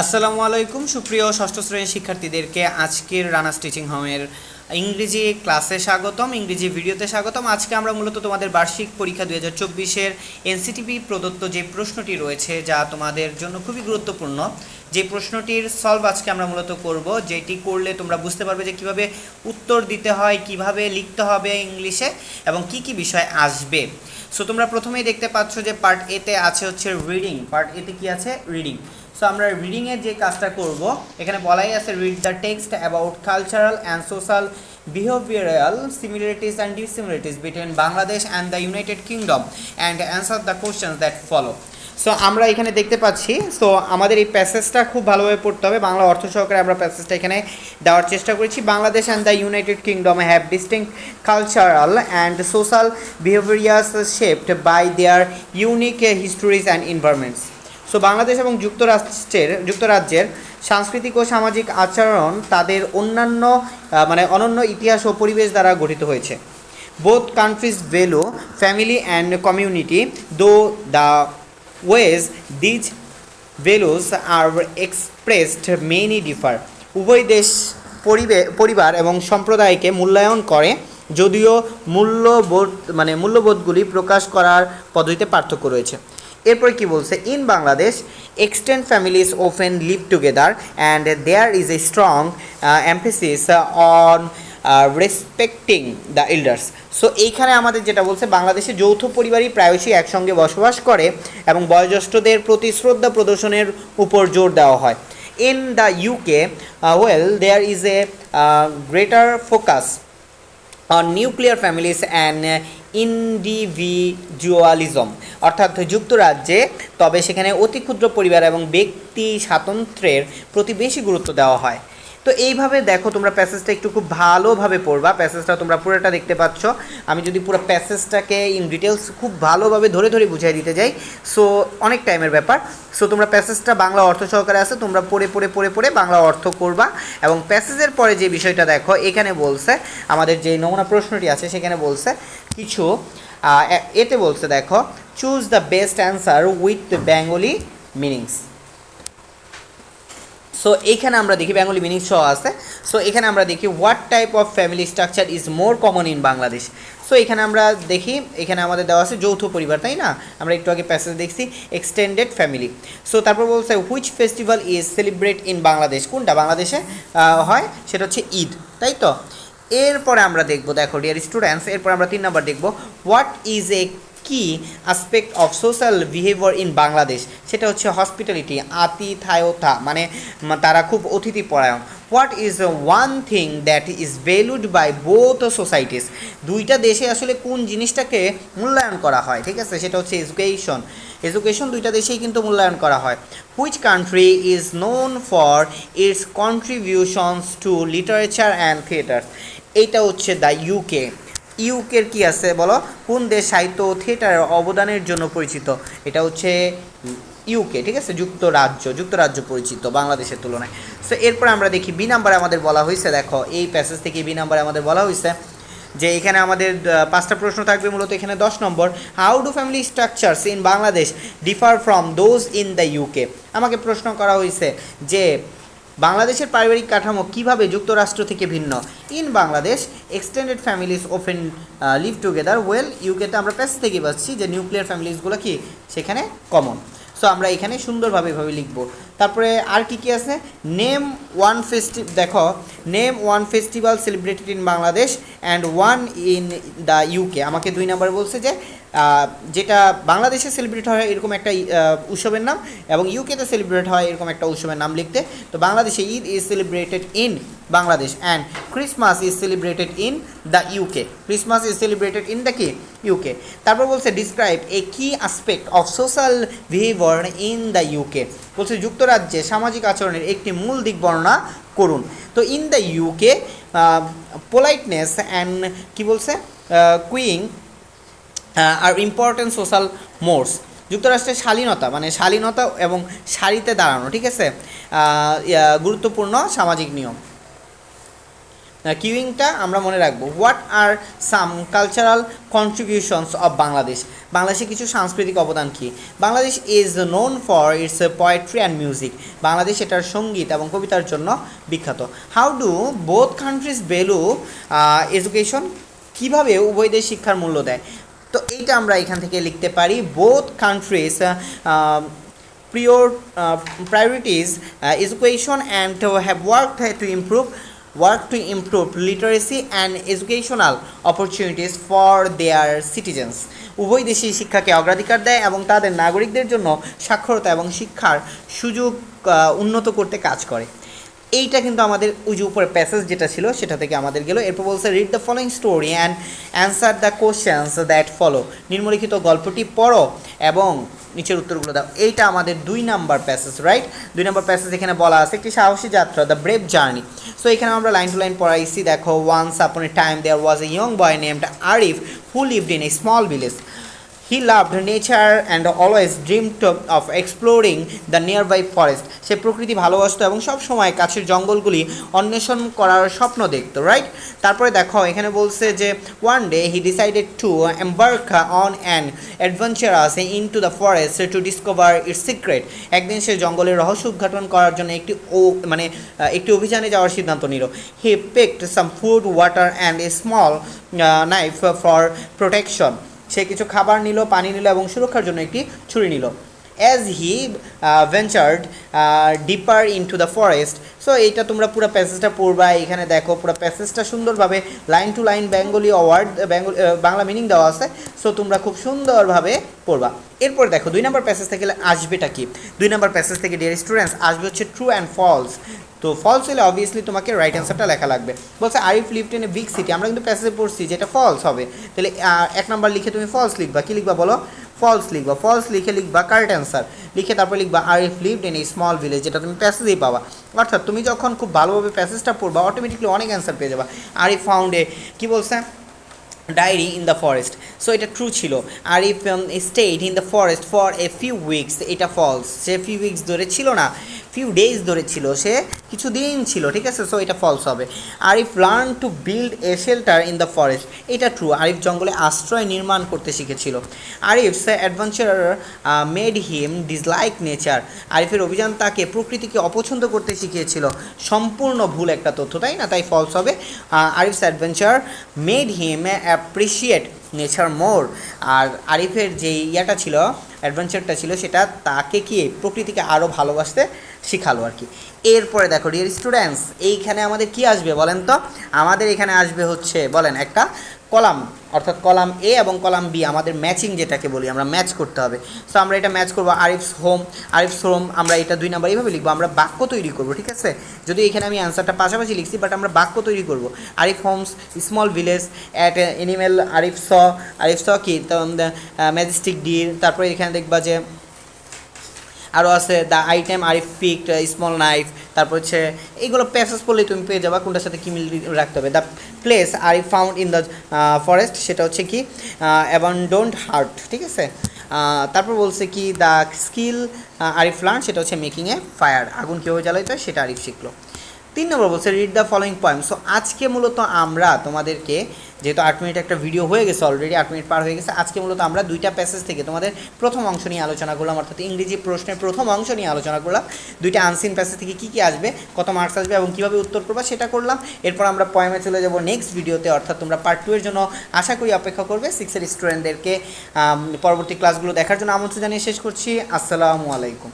আসসালামু আলাইকুম সুপ্রিয় ষষ্ঠ শ্রেণীর শিক্ষার্থীদেরকে আজকের রানাস টিচিং হোমের ইংরেজি ক্লাসে স্বাগতম, ইংরেজি ভিডিওতে স্বাগতম। আজকে আমরা মূলত তোমাদের বার্ষিক পরীক্ষা 2024-এর এনসিটিভি প্রদত্ত যে প্রশ্নটি রয়েছে, যা তোমাদের জন্য খুবই গুরুত্বপূর্ণ, যে প্রশ্নটির সলভ আজকে আমরা মূলত করব, যেটি করলে তোমরা বুঝতে পারবে যে কিভাবে উত্তর দিতে হয়, কিভাবে লিখতে হবে ইংলিশে এবং কি কি বিষয় আসবে। সো তোমরা প্রথমেই দেখতে পাচ্ছ যে পার্ট এতে আছে হচ্ছে রিডিং। পার্ট এতে কি আছে? রিডিং। সো আমরা রিডিংয়ের যে কাজটা করব, এখানে বলাই আছে read the text about cultural and social behavioural similarities and dissimilarities between Bangladesh and the United kingdom and answer the questions that follow. So আমরা এখানে দেখতে পাচ্ছি, সো আমাদের এই প্যাসেজটা খুব ভালোভাবে পড়তে হবে, বাংলা অর্থ সহকারে আমরা প্যাসেজটা এখানে দেওয়ার চেষ্টা করেছি। Bangladesh and the United Kingdom have distinct cultural and social behaviours shaped by their unique histories and environments. So Bangladesh এবং যুক্তরাজ্যের সাংস্কৃতিক ও সামাজিক আচরণ তাদের অনন্য ইতিহাস ও পরিবেশ দ্বারা গঠিত হয়েছে। Both countries value family and community, though the ways these values are expressed many differ. উভয় দেশ পরিবার এবং সম্প্রদায়কে মূল্যায়ন করে, যদিও মূল্যবোধগুলি প্রকাশ করার পদ্ধতিতে পার্থক্য রয়েছে। এরপরে কি বলছে? In Bangladesh extend families often live together and there is a strong emphasis on respecting the elders. So এইখানে আমাদের যেটা বলছে, বাংলাদেশে যৌথ পরিবারই প্রায়শই একসঙ্গে বসবাস করে এবং বয়োজ্যেষ্ঠদের প্রতি শ্রদ্ধা প্রদর্শনের উপর জোর দেওয়া হয়। In the UK there is a greater focus on nuclear families and individualism. অর্থাৎ যুক্তরাজ্যে তবে সেখানে অতি ক্ষুদ্র পরিবার এবং ব্যক্তি স্বাতন্ত্র্যের প্রতি বেশি গুরুত্ব দেওয়া হয়। তো এইভাবে দেখো, তোমরা প্যাসেজটা একটু খুব ভালোভাবে পড়বা। প্যাসেজটা তোমরা পুরোটা দেখতে পাচ্ছ। আমি যদি পুরো প্যাসেজটাকে ইন ডিটেলস খুব ভালোভাবে ধরে ধরে বুঝিয়ে দিতে যাই, সো অনেক টাইমের ব্যাপার। সো তোমরা প্যাসেজটা বাংলা অর্থ সহকারে আছে, তোমরা পড়ে বাংলা অর্থ করবা। এবং প্যাসেজের পরে যে বিষয়টা দেখো, এখানে বলছে আমাদের যে নমুনা প্রশ্নটি আছে সেখানে বলছে কিছু, এতে বলছে দেখো, choose the best answer with Bengali meanings. So এইখানে আমরা দেখি বেঙ্গলি মিনিং সহ আছে। সো এখানে আমরা দেখি what type of family structure is more common in Bangladesh. So এখানে আমরা দেখি, এখানে আমাদের দেওয়া আছে যৌথ পরিবার, তাই না? আমরা একটু আগে প্যাসেজ দেখছি এক্সটেন্ডেড ফ্যামিলি। সো তারপর বলছে which festival is celebrate in Bangladesh. কোনটা বাংলাদেশে হয়? সেটা হচ্ছে ঈদ, তাই তো? এরপরে আমরা দেখবো, দেখো ডিয়ার স্টুডেন্টস, এরপর আমরা 3 নম্বর দেখবো, what is a key aspect of social behaviour in Bangladesh. সেটা হচ্ছে হসপিটালিটি, আতিথেয়তা, মানে তারা খুব অতিথিপরায়ণ। What is one thing that is valued by both societies. দুইটা দেশে আসলে কোন জিনিসটাকে মূল্যায়ন করা হয়, ঠিক আছে? সেটা হচ্ছে এডুকেশন দুইটা দেশেই কিন্তু মূল্যায়ন করা হয়। Which country is known for it's contributions to literature and theatres. এইটা হচ্ছে দ্য ইউকে। ইউকের কি আছে বলো? কোন দেশ সাহিত্য ও থিয়েটারের অবদানের জন্য পরিচিত? এটা হচ্ছে ইউকে, ঠিক আছে? যুক্তরাজ্য পরিচিত বাংলাদেশের তুলনায়। সো এরপর আমরা দেখি বি নাম্বারে আমাদের বলা হয়েছে, দেখো এই প্যাসেজ থেকে বি নাম্বারে আমাদের বলা হয়েছে যে এখানে আমাদের 5টা প্রশ্ন থাকবে মূলত। এখানে 10 নম্বর, how do family structures in Bangladesh differ from those in the UK. আমাকে প্রশ্ন করা হয়েছে যে বাংলাদেশের পারিবারিক কাঠামো কিভাবে যুক্তরাষ্ট্র থেকে ভিন্ন। In Bangladesh extended families often live together, well ইউকেতে আমরা প্যাসেজ থেকে পাচ্ছি যে নিউক্লিয়ার ফ্যামিলিজগুলো কি সেখানে কমন। সো আমরা এখানে সুন্দরভাবে এভাবে লিখবো। তারপরে আর কি কি আছে? Name one festival celebrated in Bangladesh and one in the UK. আমাকে 2 নম্বরে বলছে যে যেটা বাংলাদেশে সেলিব্রেট হয় এরকম একটা উৎসবের নাম এবং ইউকেতে সেলিব্রেট হয় এরকম একটা উৎসবের নাম লিখতে। তো বাংলাদেশে Eid is celebrated in Bangladesh and Christmas is celebrated in the UK. Christmas is celebrated in the কি ইউকে। তারপর বলছে describe A key aspect of social behaviour in the UK. বলছে যুক্তরাজ্যে সামাজিক আচরণের একটি মূল দিক বর্ণনা করুন। তো in the UK politeness and কি বলছে কুইং আর ইম্পর্টেন্ট সোশ্যাল মোডস। যুক্তরাষ্ট্রের শালীনতা এবং সারিতে দাঁড়ানো, ঠিক আছে, গুরুত্বপূর্ণ সামাজিক নিয়ম। কিউইংটা আমরা মনে রাখবো। What are some cultural contributions of Bangladesh, বাংলাদেশের কিছু সাংস্কৃতিক অবদান কী? Bangladesh is known for its poetry and music, Bangladesh এটার সঙ্গীত এবং কবিতার জন্য বিখ্যাত। How do both countries value education, কীভাবে উভয় দেশ শিক্ষার মূল্য দেয়? তো এইটা আমরা এখান থেকে লিখতে পারি, both countries priorities education and have worked to improve literacy and educational opportunities for their citizens. উভয় দেশই শিক্ষাকে অগ্রাধিকার দেয় এবং তাদের নাগরিকদের জন্য সাক্ষরতা এবং শিক্ষার সুযোগ উন্নত করতে কাজ করে। এইটা কিন্তু আমাদের ওই যে উপরে প্যাসেজ যেটা ছিল সেটা থেকে আমাদের গেল। এরপর বলছে read the following story and answer the questions that follow, নিম্নলিখিত গল্পটি পড়ো এবং নিচের উত্তরগুলো দাও। এইটা আমাদের 2 number passage, right? 2 number passage এখানে বলা আছে একটি সাহসী যাত্রা, দ্য ব্রেভ জার্নি। সো এখানে আমরা লাইন টু লাইন পড়াইছি, দেখো। Once upon a time there was a young boy named Arif who lived in a small village. He loved nature and always dreamed of exploring the nearby forest. সে প্রকৃতি ভালোবাসতো এবং সব সময় কাছের জঙ্গলগুলি অন্বেষণ করার স্বপ্ন দেখতো, রাইট? তারপরে দেখো এখানে বলছে যে one day he decided to embark on an adventurous into the forest to discover its secret. একদিন সে জঙ্গলের রহস্য উদ্ঘাটন করার জন্য একটি অভিযানে যাওয়ার সিদ্ধান্ত নিল। He picked some food, water and a small knife for protection. সে কিছু খাবার নিল, পানি নিল এবং সুরক্ষার জন্য একটি ছুরি নিল। As he ventured deeper into the forest. So এইটা তোমরা পুরো প্যাসেজটা পড়বা। এখানে দেখো পুরো প্যাসেজটা সুন্দরভাবে line to line Bengali Bangla meaning দেওয়া আছে। সো তোমরা খুব সুন্দরভাবে পড়বা। এরপর দেখো 2 নম্বর প্যাসেজ থেকে আসবেটা কি? 2 নম্বর প্যাসেজ থেকে ডিয়ার স্টুডেন্টস আসবে হচ্ছে ট্রু অ্যান্ড ফলস। তো ফলস হলে অবভিয়াসলি তোমাকে রাইট অ্যান্সারটা লেখা লাগবে। বলছে Arif lived in a big city, আমরা কিন্তু প্যাসেজে পড়ছি যেটা ফলস হবে। তাহলে 1 নম্বর লিখে তুমি ফলস লিখবা। কি লিখবা বলো? ফলস লিখবা। ফলস লিখে লিখবা কারেক্ট অ্যান্সার, লিখে তারপর লিখবা Arif lived in a small village, যেটা তুমি প্যাসেজেই পাবা। অর্থাৎ তুমি যখন খুব ভালোভাবে প্যাসেজটা পড়বা অটোমেটিকলি অনেক অ্যান্সার পেয়ে যাবা। আরিফ ফাউন্ড এ, কি বলছে, diary in the forest. So এটা ট্রু ছিল। Arif stayed in the forest for a few weeks, এটা ফলস। সে ফিউ উইকস ধরে ছিল না, ফিউ ডেজ ধরে ছিল, সে কিছু দিন ছিল, ঠিক আছে? সো এটা ফলস হবে। Arif learn to build a shelter in the forest, এটা ট্রু। আরিফ জঙ্গলে আশ্রয় নির্মাণ করতে শিখেছিল। Arif's adventure made him dislike nature, আরিফের অভিযান তাকে প্রকৃতিকে অপছন্দ করতে শিখিয়েছিল। সম্পূর্ণ ভুল একটা তথ্য, তাই না? তাই ফলস হবে। Arif's adventure made him appreciate nature more, আর আরিফের যে ইয়াটা ছিল, অ্যাডভেঞ্চারটা ছিল, সেটা তাকে কি প্রকৃতিকে আরও ভালোবাসতে শিখালো আর কি। এরপরে দেখো ডিয়ার স্টুডেন্টস, এইখানে আমাদের কি আসবে বলেন তো? আমাদের এখানে আসবে হচ্ছে বলেন একটা কলাম, অর্থাৎ কলাম এ এবং কলাম বি আমাদের ম্যাচিং যেটাকে বলি, আমরা ম্যাচ করতে হবে। সো আমরা এটা ম্যাচ করবো। আরিফস হোম, আমরা এটা 2 নাম্বার এইভাবে লিখবো। আমরা বাক্য তৈরি করবো, ঠিক আছে? যদি এখানে আমি অ্যান্সারটা পাশাপাশি লিখছি, বাট আমরা বাক্য তৈরি করবো। Arif homes small village at animal, Arif saw কি ম্যাজেস্টিক ডির। তারপরে এখানে দেখবা যে আরও আছে the item Arif picked small knife. তারপর হচ্ছে এইগুলো প্যাসেজ পড়লেই তুমি পেয়ে যাবা কোনটার সাথে কী মিল রাখতে হবে। The place Arif found in the forest, সেটা হচ্ছে কি অ্যাবান্ডন্ড হার্ট, ঠিক আছে? তারপর বলছে কি দ্য স্কিল আরিফ লার্ন, সেটা হচ্ছে মেকিং এ ফায়ার, আগুন কীভাবে জ্বালাইতে হয় সেটা আরিফ শিখলো। 3 নম্বর বলছে read the following poem. So আজকে মূলত আমরা তোমাদেরকে, যেহেতু 8 মিনিট একটা ভিডিও হয়ে গেছে অলরেডি, 8 মিনিট পার হয়ে গেছে, আজকে মূলত আমরা 2টা প্যাসেজ থেকে তোমাদের প্রথম অংশ নিয়ে আলোচনা করলাম, অর্থাৎ ইংরেজি প্রশ্নের প্রথম অংশ নিয়ে আলোচনা করলাম। 2টা আনসিন প্যাসেজ থেকে কী কী আসবে, কত মার্কস আসবে এবং কীভাবে উত্তর করবা সেটা করলাম। এরপর আমরা পয়েমে চলে যাব নেক্সট ভিডিওতে, অর্থাৎ তোমরা পার্ট 2 এর জন্য আশা করি অপেক্ষা করবে। 6 এর স্টুডেন্টদেরকে পরবর্তী ক্লাসগুলো দেখার জন্য আমন্ত্রণ জানিয়ে শেষ করছি। আসসালামু আলাইকুম।